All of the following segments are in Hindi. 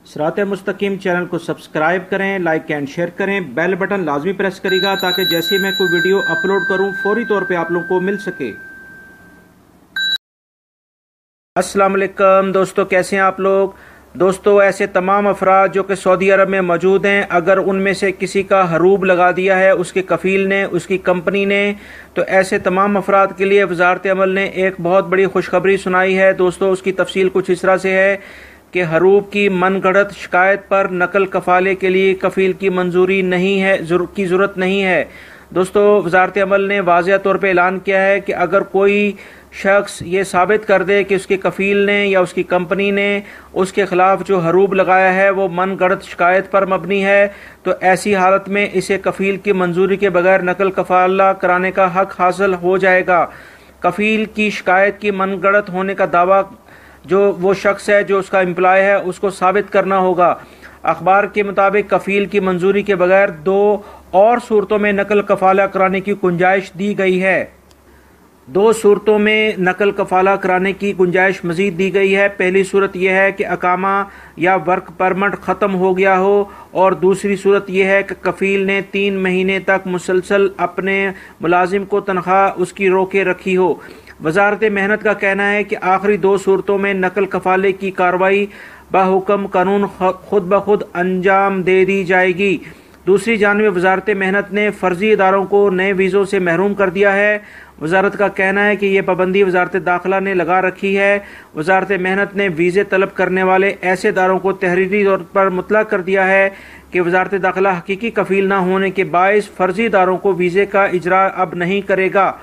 सिरात मुस्तकीम चैनल को सब्सक्राइब करें, लाइक एंड शेयर करें, बेल बटन लाजमी प्रेस करेगा ताकि जैसे मैं कोई वीडियो अपलोड करूं फौरी तौर पे आप लोगों को मिल सके। अस्सलाम वालेकुम दोस्तों, कैसे हैं आप लोग। दोस्तों, ऐसे तमाम अफराद जो कि सऊदी अरब में मौजूद हैं, अगर उनमें से किसी का हरूब लगा दिया है उसके कफ़ील ने, उसकी कंपनी ने, तो ऐसे तमाम अफराद के लिए वजारत अमल ने एक बहुत बड़ी खुशखबरी सुनाई है। दोस्तों, उसकी तफसील कुछ इस तरह से है कि हरूब की मनगढ़ंत शिकायत पर नकल कफाले के लिए कफ़ील की मंजूरी नहीं है, की ज़रूरत नहीं है। दोस्तों, वजारत अमल ने वाज़ेह तौर पर ऐलान किया है कि अगर कोई शख्स ये साबित कर दे कि उसके कफ़ील ने या उसकी कंपनी ने उसके ख़िलाफ़ जो हरूब लगाया है वो मनगढ़ंत शिकायत पर मबनी है, तो ऐसी हालत में इसे कफ़ील की मंजूरी के बगैर नकल कफाला कराने का हक हासिल हो जाएगा। कफ़ील की शिकायत की मनगढ़ंत होने का दावा जो वो शख्स है, जो उसका एम्प्लॉय है, उसको साबित करना होगा। अखबार के मुताबिक कफ़ील की मंजूरी के बगैर 2 और सूरतों में नकल कफाला कराने की गुंजाइश दी गई है। 2 सूरतों में नकल कफाला कराने की गुंजाइश मजीद दी गई है। पहली सूरत यह है कि अकामा या वर्क परमिट ख़त्म हो गया हो, और दूसरी सूरत यह है कि कफ़ील ने 3 महीने तक मुसलसल अपने मुलाजिम को तनख्वाह उसकी रोके रखी हो। वजारत मेहनत का कहना है कि आखिरी 2 सूरतों में नकल कफाले की कार्रवाई बहुक्म कानून खुद ब खुद अंजाम दे दी जाएगी। दूसरी जानिब वजारत मेहनत ने फ़र्जी इदारों को नए वीज़ों से महरूम कर दिया है। वजारत का कहना है कि यह पाबंदी वजारत दाखिला ने लगा रखी है। वजारत मेहनत ने वीज़े तलब करने वाले ऐसे इदारों को तहरीरी तौर पर मुतला कर दिया है कि वजारत दाखिला हकीकी कफ़ील न होने के बायस फ़र्जी इदारों को वीज़े का इजरा अब नहीं करेगा।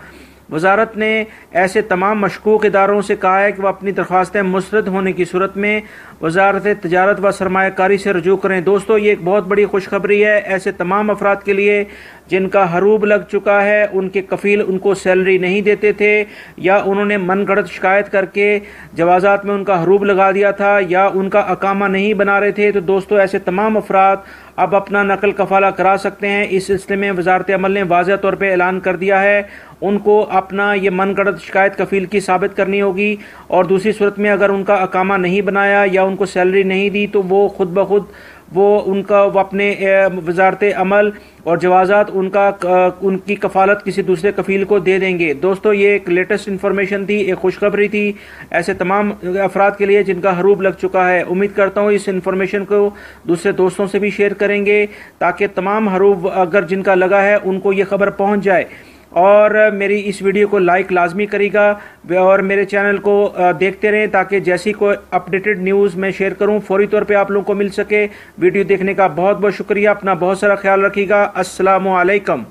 वजारत ने ऐसे तमाम मशकूक इदारों से कहा है कि वह अपनी दरख्वास्तें मुस्तरद होने की सूरत में वजारत तजारत व सरमायाकारी से रजू करें। दोस्तों, ये एक बहुत बड़ी खुशखबरी है ऐसे तमाम अफराद के लिए जिनका हरूब लग चुका है, उनके कफ़ील उनको सैलरी नहीं देते थे, या उन्होंने मनगढ़ंत शिकायत करके जवाजात में उनका हरूब लगा दिया था, या उनका अकामा नहीं बना रहे थे। तो दोस्तों, ऐसे तमाम अफराद अब अपना नकल कफाला करा सकते हैं। इस सिलसिले में वजारत अमल ने वाज़ेह तौर पर ऐलान कर दिया है उनको अपना ये मनगढ़ंत शिकायत कफ़ील की साबित करनी होगी, और दूसरी सूरत में अगर उनका अकामा नहीं बनाया या उनको सैलरी नहीं दी तो वो खुद ब खुद वो अपने वजारत अमल और जवाजात उनकी कफालत किसी दूसरे कफ़ील को दे देंगे। दोस्तों, ये एक लेटेस्ट इन्फॉर्मेशन थी, एक खुशखबरी थी ऐसे तमाम अफराद के लिए जिनका हरूब लग चुका है। उम्मीद करता हूँ इस इन्फॉर्मेशन को दूसरे दोस्तों से भी शेयर करेंगे ताकि तमाम हरूब अगर जिनका लगा है उनको ये खबर पहुँच जाए। और मेरी इस वीडियो को लाइक लाजमी करेगा और मेरे चैनल को देखते रहें ताकि जैसी कोई अपडेटेड न्यूज़ मैं शेयर करूं फौरी तौर पे आप लोगों को मिल सके। वीडियो देखने का बहुत बहुत शुक्रिया। अपना बहुत सारा ख्याल रखिएगा। अस्सलामु अलैकुम।